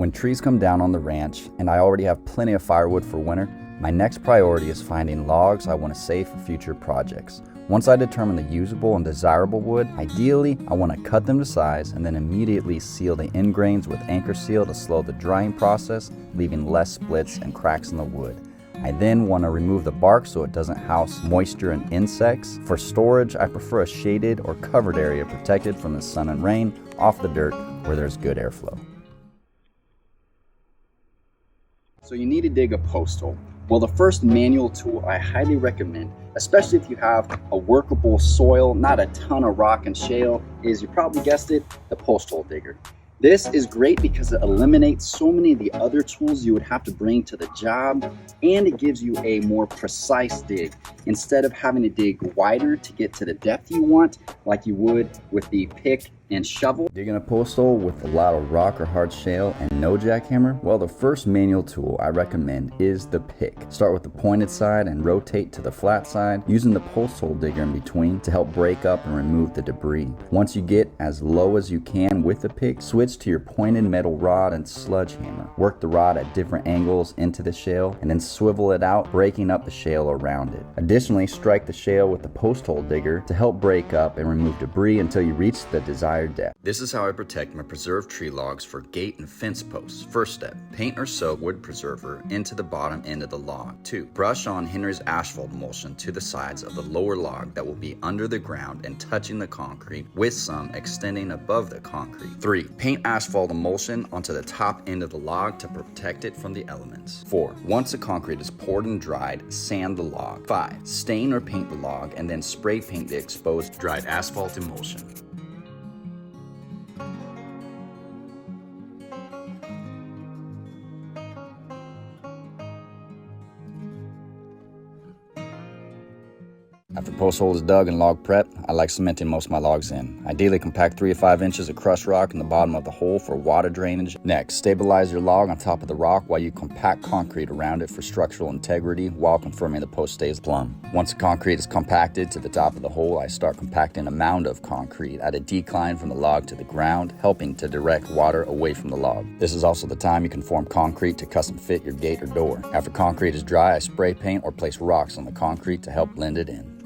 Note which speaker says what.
Speaker 1: When trees come down on the ranch and I already have plenty of firewood for winter, my next priority is finding logs I want to save for future projects. Once I determine the usable and desirable wood, ideally I want to cut them to size and then immediately seal the end grains with anchor seal to slow the drying process, leaving less splits and cracks in the wood. I then want to remove the bark so it doesn't house moisture and insects. For storage, I prefer a shaded or covered area protected from the sun and rain off the dirt where there's good airflow. So you need to dig a post hole. Well, the first manual tool I highly recommend, especially if you have a workable soil, not a ton of rock and shale, is, you probably guessed it, the post hole digger. This is great because it eliminates so many of the other tools you would have to bring to the job, and it gives you a more precise dig. Instead of having to dig wider to get to the depth you want, like you would with the pick and shovel. Digging a post hole with a lot of rock or hard shale and no jackhammer? Well, the first manual tool I recommend is the pick. Start with the pointed side and rotate to the flat side, using the post hole digger in between to help break up and remove the debris. Once you get as low as you can with the pick, switch to your pointed metal rod and sledgehammer. Work the rod at different angles into the shale and then swivel it out, breaking up the shale around it. Additionally, strike the shale with the post hole digger to help break up and remove debris until you reach the desired depth. This is how I protect my preserved tree logs for gate and fence posts. First step, paint or soak wood preserver into the bottom end of the log. 2. Brush on Henry's asphalt emulsion to the sides of the lower log that will be under the ground and touching the concrete, with some extending above the concrete. 3. Paint asphalt emulsion onto the top end of the log to protect it from the elements. 4. Once the concrete is poured and dried, sand the log. 5. Stain or paint the log and then spray paint the exposed dried asphalt emulsion. After post hole is dug and log prep, I like cementing most of my logs in. Ideally, compact 3 to 5 inches of crushed rock in the bottom of the hole for water drainage. Next, stabilize your log on top of the rock while you compact concrete around it for structural integrity while confirming the post stays plumb. Once the concrete is compacted to the top of the hole, I start compacting a mound of concrete at a decline from the log to the ground, helping to direct water away from the log. This is also the time you can form concrete to custom fit your gate or door. After concrete is dry, I spray paint or place rocks on the concrete to help blend it in.